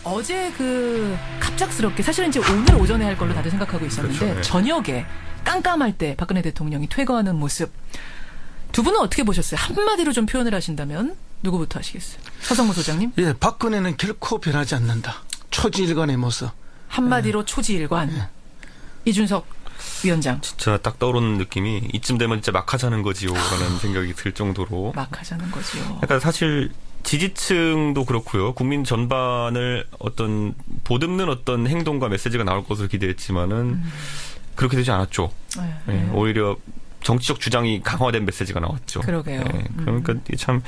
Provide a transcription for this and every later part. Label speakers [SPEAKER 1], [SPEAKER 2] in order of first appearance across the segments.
[SPEAKER 1] 어제 갑작스럽게 사실은 이제 오늘 오전에 할 걸로 다들 생각하고 있었는데
[SPEAKER 2] 그렇죠, 네.
[SPEAKER 1] 저녁에 깜깜할 때 박근혜 대통령이 퇴거하는 모습 두 분은 어떻게 보셨어요? 한마디로 좀 표현을 하신다면 누구부터 하시겠어요? 서성무 소장님?
[SPEAKER 3] 예, 박근혜는 결코 변하지 않는다. 초지일관의 모습.
[SPEAKER 1] 한마디로 초지일관. 이준석 위원장.
[SPEAKER 2] 진짜 딱 떠오르는 느낌이 이쯤 되면 진짜 막 하자는 거지요라는 생각이 들 정도로.
[SPEAKER 1] 막 하자는 거지요.
[SPEAKER 2] 그러니까 사실 지지층도 그렇고요. 국민 전반을 어떤 보듬는 어떤 행동과 메시지가 나올 것을 기대했지만은 그렇게 되지 않았죠. 네, 오히려 정치적 주장이 강화된 메시지가 나왔죠.
[SPEAKER 1] 그러게요.
[SPEAKER 2] 네, 그러니까 이게 참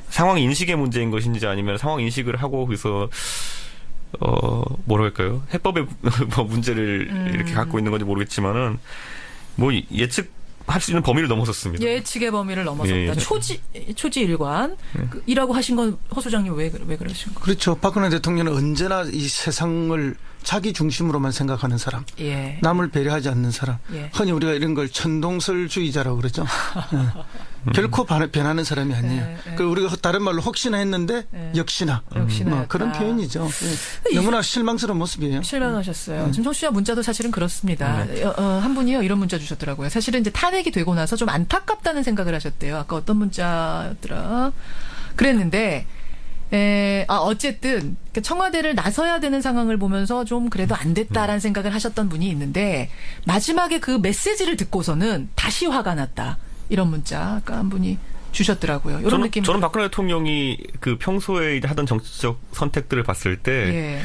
[SPEAKER 2] 상황 인식의 문제인 것인지 아니면 상황 인식을 하고 그래서 뭐랄까요? 해법의 문제를 이렇게 갖고 있는 건지 모르겠지만은 뭐 예측할 수 있는 범위를 넘어섰습니다.
[SPEAKER 1] 예측의 범위를 넘어섰다.
[SPEAKER 2] 예.
[SPEAKER 1] 초지일관 이라고 하신 건 허 소장님 왜 그러신 거예요?
[SPEAKER 3] 그렇죠. 박근혜 대통령은 언제나 이 세상을 자기 중심으로만 생각하는 사람.
[SPEAKER 1] 예.
[SPEAKER 3] 남을 배려하지 않는 사람.
[SPEAKER 1] 예.
[SPEAKER 3] 흔히 우리가 이런 걸 천동설주의자라고 그러죠. 결코 변하는 사람이 아니에요. 그리고 우리가 다른 말로 혹시나 했는데 역시나. 그런 표현이죠. 예. 너무나 실망스러운 모습이에요.
[SPEAKER 1] 실망하셨어요. 지금 청취자 문자도 사실은 그렇습니다. 한 분이요 이런 문자 주셨더라고요. 사실은 이제 탄핵이 되고 나서 좀 안타깝다는 생각을 하셨대요. 아까 어떤 문자였더라. 그랬는데 어쨌든 청와대를 나서야 되는 상황을 보면서 좀 그래도 안 됐다라는 생각을 하셨던 분이 있는데 마지막에 그 메시지를 듣고서는 다시 화가 났다. 이런 문자 아까 한 분이 주셨더라고요. 이런 느낌.
[SPEAKER 2] 저는 박근혜 대통령이 평소에 하던 정치적 선택들을 봤을 때,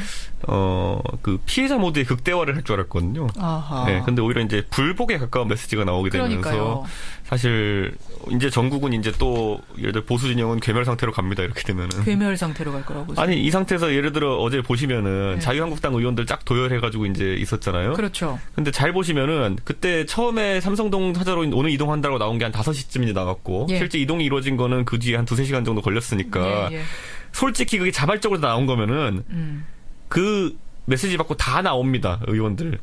[SPEAKER 2] 그 피해자 모드의 극대화를 할 줄 알았거든요.
[SPEAKER 1] 아하.
[SPEAKER 2] 네, 근데 오히려 이제 불복에 가까운 메시지가 나오게 되면서
[SPEAKER 1] 그러니까요.
[SPEAKER 2] 사실 이제 전국은 이제 또 예를 들어 보수 진영은 괴멸 상태로 갑니다. 이렇게 되면은.
[SPEAKER 1] 괴멸 상태로 갈 거라고.
[SPEAKER 2] 아니 이 상태에서 예를 들어 어제 보시면은 자유한국당 의원들 쫙 도열해가지고 이제 있었잖아요.
[SPEAKER 1] 그렇죠.
[SPEAKER 2] 근데 잘 보시면은 그때 처음에 삼성동 사저로 오늘 이동한다고 나온 게 한 5시쯤 이제 나왔고 실제 이동이 이루어진 거는 그 뒤에 한 2-3시간 정도 걸렸으니까 솔직히 그게 자발적으로 나온 거면은 그 메시지 받고 다 나옵니다. 의원들.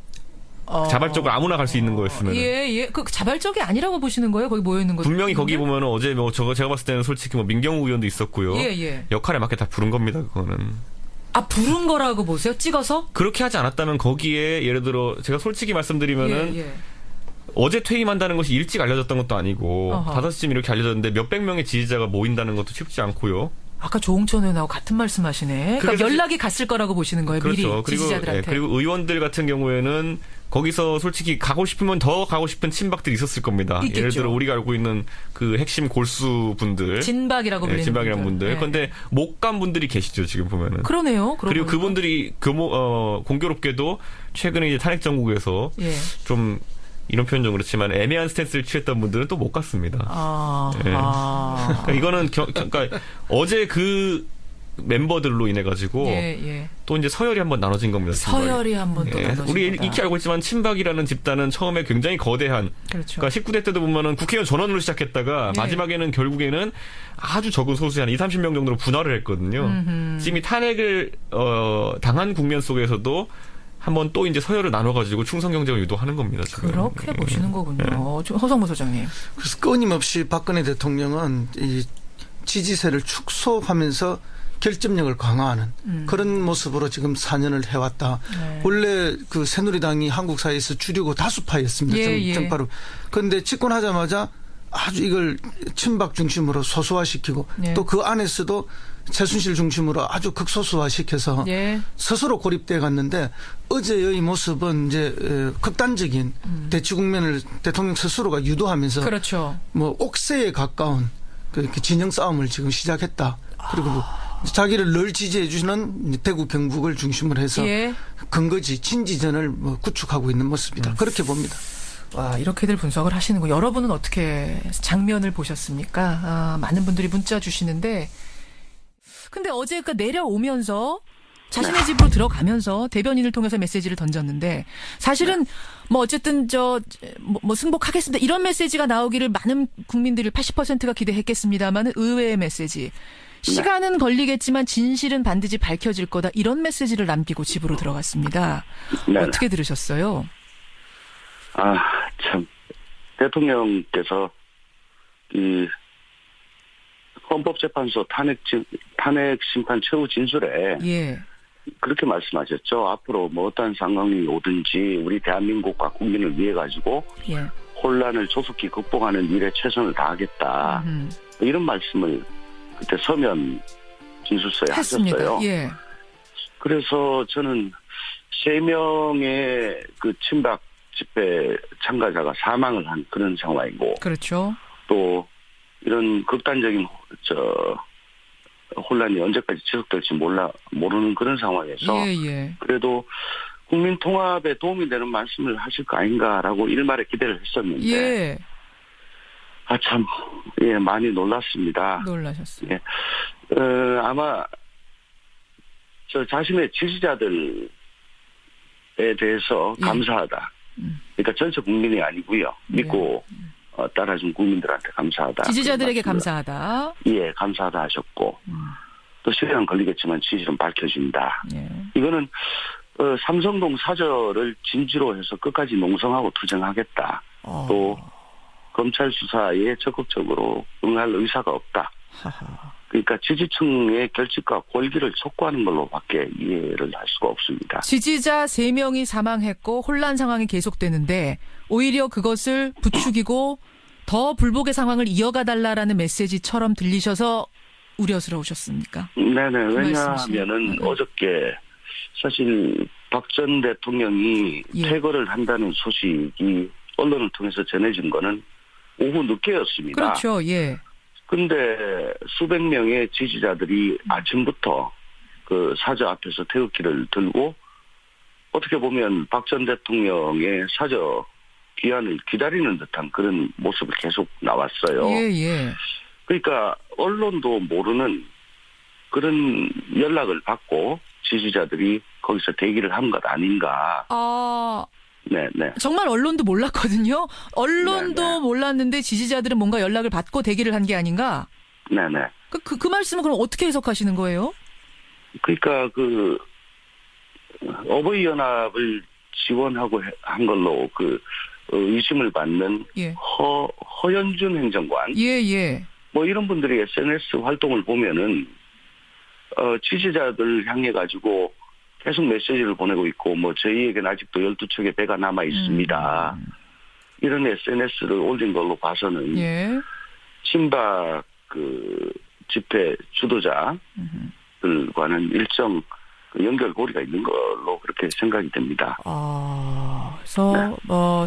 [SPEAKER 2] 자발적으로 아무나 갈 수 있는 거였으면.
[SPEAKER 1] 그 자발적이 아니라고 보시는 거예요? 거기 모여 있는 거.
[SPEAKER 2] 분명히 거기 보면은 어제 제가 봤을 때는 솔직히 민경우 의원도 있었고요. 역할에 맞게 다 부른 겁니다. 그거는.
[SPEAKER 1] 부른 거라고 보세요? 찍어서?
[SPEAKER 2] 그렇게 하지 않았다면 거기에 예를 들어 제가 솔직히 말씀드리면은 어제 퇴임한다는 것이 일찍 알려졌던 것도 아니고 5시쯤 이렇게 알려졌는데 몇백 명의 지지자가 모인다는 것도 쉽지 않고요.
[SPEAKER 1] 아까 조홍천 의원하고 같은 말씀하시네. 그러니까 연락이 갔을 거라고 보시는 거예요.
[SPEAKER 2] 그렇죠.
[SPEAKER 1] 미리 지지자들한테.
[SPEAKER 2] 그리고 의원들 같은 경우에는 거기서 솔직히 가고 싶으면 더 가고 싶은 친박들이 있었을 겁니다.
[SPEAKER 1] 있겠죠.
[SPEAKER 2] 예를 들어 우리가 알고 있는 그 핵심 골수 분들.
[SPEAKER 1] 진박이라고 불리는
[SPEAKER 2] 진박이라는 분들. 그런데 못 간 분들이 계시죠. 지금 보면은.
[SPEAKER 1] 그러네요.
[SPEAKER 2] 그리고 그분들이 공교롭게도 최근에 이제 탄핵 정국에서 좀 이런 표현 좀 그렇지만 애매한 스탠스를 취했던 분들은 또 못 갔습니다. 그러니까 이거는 그러니까 어제 그 멤버들로 인해 가지고 또 이제 서열이 한번 나눠진 겁니다.
[SPEAKER 1] 서열이 한번 또 나눠진
[SPEAKER 2] 우리
[SPEAKER 1] 거다.
[SPEAKER 2] 익히 알고 있지만 친박이라는 집단은 처음에 굉장히 거대한
[SPEAKER 1] 그렇죠.
[SPEAKER 2] 그러니까 19대 때도 보면은 국회의원 전원으로 시작했다가 마지막에는 결국에는 아주 적은 소수의 한 20-30명 정도로 분화를 했거든요. 지금 이 탄핵을 당한 국면 속에서도 한번 또 이제 서열을 나눠가지고 충성 경쟁을 유도하는 겁니다. 지금.
[SPEAKER 1] 그렇게 보시는 거군요. 허성무 소장님.
[SPEAKER 3] 그래서 끊임없이 박근혜 대통령은 이 지지세를 축소하면서 결집력을 강화하는 그런 모습으로 지금 4년을 해왔다. 원래 그 새누리당이 한국 사회에서 주류고 다수파였습니다. 정파로. 그런데 집권하자마자 아주 이걸 친박 중심으로 소수화시키고 또 그 안에서도 최순실 중심으로 아주 극소수화시켜서 스스로 고립돼 갔는데 어제의 모습은 이제 극단적인 대치 국면을 대통령 스스로가 유도하면서 뭐 옥새에 가까운 그 진영 싸움을 지금 시작했다. 그리고 뭐 자기를 늘 지지해 주시는 대구 경북을 중심으로 해서 근거지 진지전을 뭐 구축하고 있는 모습이다. 그렇게 봅니다.
[SPEAKER 1] 와, 이렇게들 분석을 하시는 거. 여러분은 어떻게 장면을 보셨습니까? 많은 분들이 문자 주시는데 근데 어제 내려오면서 자신의 집으로 들어가면서 대변인을 통해서 메시지를 던졌는데 사실은 뭐 어쨌든 뭐 승복하겠습니다. 이런 메시지가 나오기를 많은 국민들이 80%가 기대했겠습니다만 의외의 메시지. 시간은 걸리겠지만 진실은 반드시 밝혀질 거다. 이런 메시지를 남기고 집으로 들어갔습니다. 어떻게 들으셨어요?
[SPEAKER 4] 참 대통령께서 이 헌법재판소 탄핵 심판 최후 진술에 그렇게 말씀하셨죠. 앞으로 뭐 어떤 상황이 오든지 우리 대한민국과 국민을 위해 가지고
[SPEAKER 1] 예.
[SPEAKER 4] 혼란을 조속히 극복하는 일에 최선을 다하겠다. 이런 말씀을 그때 서면 진술서에
[SPEAKER 1] 했습니다.
[SPEAKER 4] 하셨어요.
[SPEAKER 1] 예.
[SPEAKER 4] 그래서 저는 3명의 그 친박 집회 참가자가 사망을 한 그런 상황이고,
[SPEAKER 1] 그렇죠.
[SPEAKER 4] 또 이런 극단적인 혼란이 언제까지 지속될지 모르는 그런 상황에서
[SPEAKER 1] 예.
[SPEAKER 4] 그래도 국민 통합에 도움이 되는 말씀을 하실 거 아닌가라고 일말의 기대를 했었는데,
[SPEAKER 1] 예.
[SPEAKER 4] 참, 많이 놀랐습니다.
[SPEAKER 1] 놀라셨어요.
[SPEAKER 4] 예. 아마 저 자신의 지지자들에 대해서 감사하다. 그러니까 전체 국민이 아니고요. 믿고 따라준 국민들한테 감사하다.
[SPEAKER 1] 지지자들에게 감사하다.
[SPEAKER 4] 예, 감사하다 하셨고, 또 시간 걸리겠지만 진실은 밝혀진다.
[SPEAKER 1] 예.
[SPEAKER 4] 이거는 삼성동 사저를 진지로 해서 끝까지 농성하고 투쟁하겠다. 또 검찰 수사에 적극적으로 응할 의사가 없다.
[SPEAKER 1] 하하.
[SPEAKER 4] 그러니까 지지층의 결집과 골기를 촉구하는 걸로밖에 이해를 할 수가 없습니다.
[SPEAKER 1] 지지자 3명이 사망했고 혼란 상황이 계속되는데 오히려 그것을 부추기고 더 불복의 상황을 이어가달라라는 메시지처럼 들리셔서 우려스러우셨습니까?
[SPEAKER 4] 네네.
[SPEAKER 1] 그
[SPEAKER 4] 왜냐하면은 어저께 사실 박 전 대통령이 퇴거를 한다는 소식이 언론을 통해서 전해진 거는 오후 늦게였습니다.
[SPEAKER 1] 그렇죠. 예.
[SPEAKER 4] 근데 수백 명의 지지자들이 아침부터 그 사저 앞에서 태극기를 들고 어떻게 보면 박 전 대통령의 사저 귀환을 기다리는 듯한 그런 모습을 계속 나왔어요.
[SPEAKER 1] 예.
[SPEAKER 4] 그러니까 언론도 모르는 그런 연락을 받고 지지자들이 거기서 대기를 한 것 아닌가. 네네.
[SPEAKER 1] 정말 언론도 몰랐거든요. 언론도
[SPEAKER 4] 네네.
[SPEAKER 1] 몰랐는데 지지자들은 뭔가 연락을 받고 대기를 한 게 아닌가?
[SPEAKER 4] 네네.
[SPEAKER 1] 그 말씀은 그럼 어떻게 해석하시는 거예요?
[SPEAKER 4] 그러니까 어버이 연합을 지원하고 한 걸로 의심을 받는
[SPEAKER 1] 예.
[SPEAKER 4] 허연준 행정관.
[SPEAKER 1] 예.
[SPEAKER 4] 뭐 이런 분들이 SNS 활동을 보면은 지지자들 향해 가지고 계속 메시지를 보내고 있고, 뭐 저희에게는 아직도 12척의 배가 남아 있습니다. 이런 SNS를 올린 걸로 봐서는 친박 집회 주도자들과는 일정 연결고리가 있는 걸로 그렇게 생각이 됩니다.
[SPEAKER 1] 그래서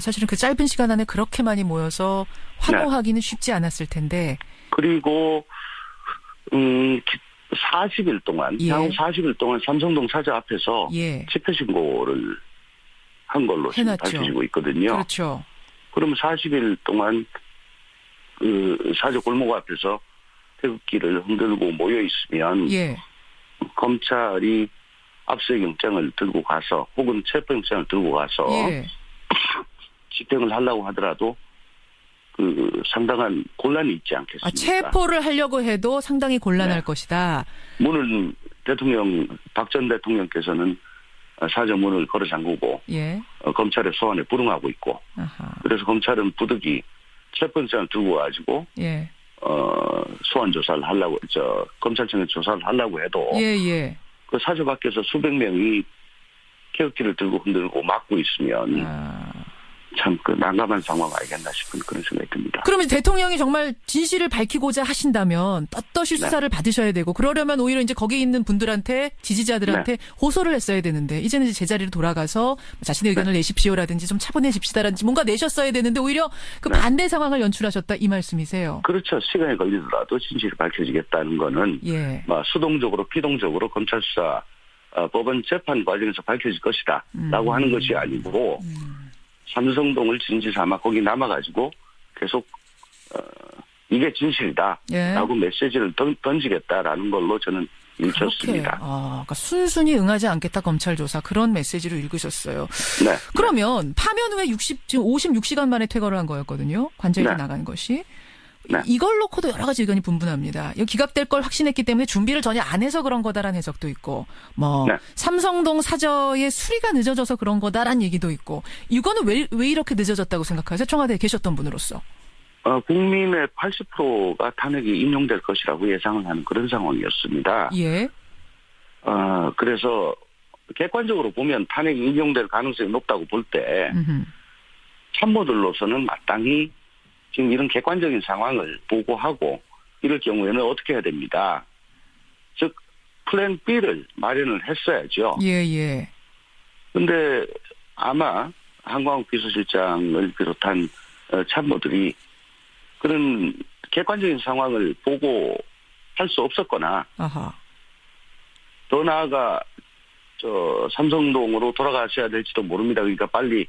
[SPEAKER 1] 사실은 그 짧은 시간 안에 그렇게 많이 모여서 환호하기는 쉽지 않았을 텐데.
[SPEAKER 4] 그리고 40일 동안, 향후 40일 동안 삼성동 사저 앞에서 집회 신고를 한 걸로 지금 밝혀지고 있거든요.
[SPEAKER 1] 그렇죠.
[SPEAKER 4] 그러면 40일 동안 사저 골목 앞에서 태극기를 흔들고 모여 있으면 검찰이 압수영장을 들고 가서 혹은 체포영장을 들고 가서 집행을 하려고 하더라도 상당한 곤란이 있지 않겠습니까?
[SPEAKER 1] 체포를 하려고 해도 상당히 곤란할 것이다.
[SPEAKER 4] 문을 박 전 대통령께서는 사저 문을 걸어 잠그고 검찰의 소환에 불응하고 있고, 그래서 검찰은 부득이 체포영장을 들고 가지고 소환 조사를 하려고 검찰청에 조사를 하려고 해도 그 사저 밖에서 수백 명이 태극기를 들고 흔들고 막고 있으면 참 난감한 상황 아니겠나 싶은 그런 생각이 듭니다.
[SPEAKER 1] 그러면 대통령이 정말 진실을 밝히고자 하신다면 떳떳이 수사를 받으셔야 되고, 그러려면 오히려 이제 거기 있는 분들한테, 지지자들한테 호소를 했어야 되는데, 이제는 이제 제자리로 돌아가서 자신의 의견을 내십시오라든지 좀 차분해집시다라든지 뭔가 내셨어야 되는데 오히려 반대 상황을 연출하셨다, 이 말씀이세요?
[SPEAKER 4] 그렇죠. 시간이 걸리더라도 진실이 밝혀지겠다는 거는 수동적으로 피동적으로 검찰 수사 법원 재판 과정에서 밝혀질 것이다 라고 하는 것이 아니고 삼성동을 진지 삼아 거기 남아가지고 계속 이게 진실이다 라고 메시지를 던지겠다라는 걸로 저는 읽혔습니다.
[SPEAKER 1] 그러니까 순순히 응하지 않겠다 검찰 조사, 그런 메시지로 읽으셨어요. 그러면 파면 후에 지금 56시간 만에 퇴거를 한 거였거든요. 관저에서 나간 것이. 이걸 놓고도 여러 가지 의견이 분분합니다. 이거 기각될 걸 확신했기 때문에 준비를 전혀 안 해서 그런 거다라는 해석도 있고, 삼성동 사저의 수리가 늦어져서 그런 거다라는 얘기도 있고, 이거는 왜 이렇게 늦어졌다고 생각하세요? 청와대에 계셨던 분으로서.
[SPEAKER 4] 국민의 80%가 탄핵이 인용될 것이라고 예상을 하는 그런 상황이었습니다. 그래서 객관적으로 보면 탄핵이 인용될 가능성이 높다고 볼 때 참모들로서는 마땅히 지금 이런 객관적인 상황을 보고하고 이럴 경우에는 어떻게 해야 됩니다. 즉 플랜 B를 마련을 했어야죠.
[SPEAKER 1] 예.
[SPEAKER 4] 근데 아마 한광욱 비서실장을 비롯한 참모들이 그런 객관적인 상황을 보고 할 수 없었거나
[SPEAKER 1] 아하.
[SPEAKER 4] 더 나아가 삼성동으로 돌아가셔야 될지도 모릅니다. 그러니까 빨리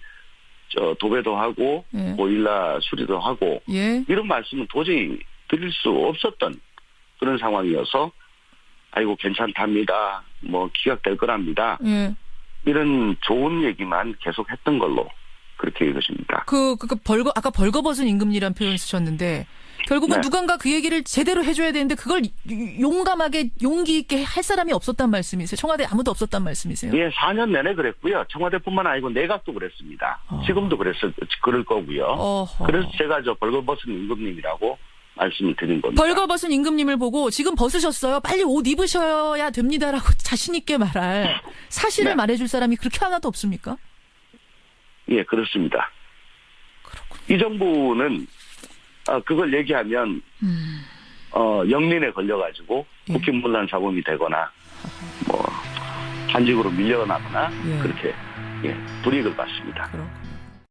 [SPEAKER 4] 도배도 하고
[SPEAKER 1] 예.
[SPEAKER 4] 보일러 수리도 하고
[SPEAKER 1] 예.
[SPEAKER 4] 이런 말씀은 도저히 드릴 수 없었던 그런 상황이어서 아이고 괜찮답니다. 뭐 기각될 거랍니다.
[SPEAKER 1] 예.
[SPEAKER 4] 이런 좋은 얘기만 계속 했던 걸로 그렇게 읽으십니다.
[SPEAKER 1] 아까 벌거벗은 임금리란 표현 쓰셨는데 결국은
[SPEAKER 4] 네.
[SPEAKER 1] 누군가 그 얘기를 제대로 해줘야 되는데 그걸 용감하게 용기 있게 할 사람이 없었단 말씀이세요? 청와대 아무도 없었단 말씀이세요?
[SPEAKER 4] 예, 4년 내내 그랬고요. 청와대뿐만 아니고 내각도 그랬습니다. 지금도 그럴 거고요.
[SPEAKER 1] 어허.
[SPEAKER 4] 그래서 제가 벌거벗은 임금님이라고 말씀을 드린 겁니다.
[SPEAKER 1] 벌거벗은 임금님을 보고 지금 벗으셨어요. 빨리 옷 입으셔야 됩니다라고 자신 있게 말할 사실을
[SPEAKER 4] 네.
[SPEAKER 1] 말해줄 사람이 그렇게 하나도 없습니까?
[SPEAKER 4] 예, 그렇습니다. 이 정부는 그걸 얘기하면 영린에 걸려가지고
[SPEAKER 1] 예.
[SPEAKER 4] 국힘문란 사범이 되거나 뭐 한직으로 밀려나거나
[SPEAKER 1] 예.
[SPEAKER 4] 그렇게 불이익을 받습니다.
[SPEAKER 1] 그렇군요.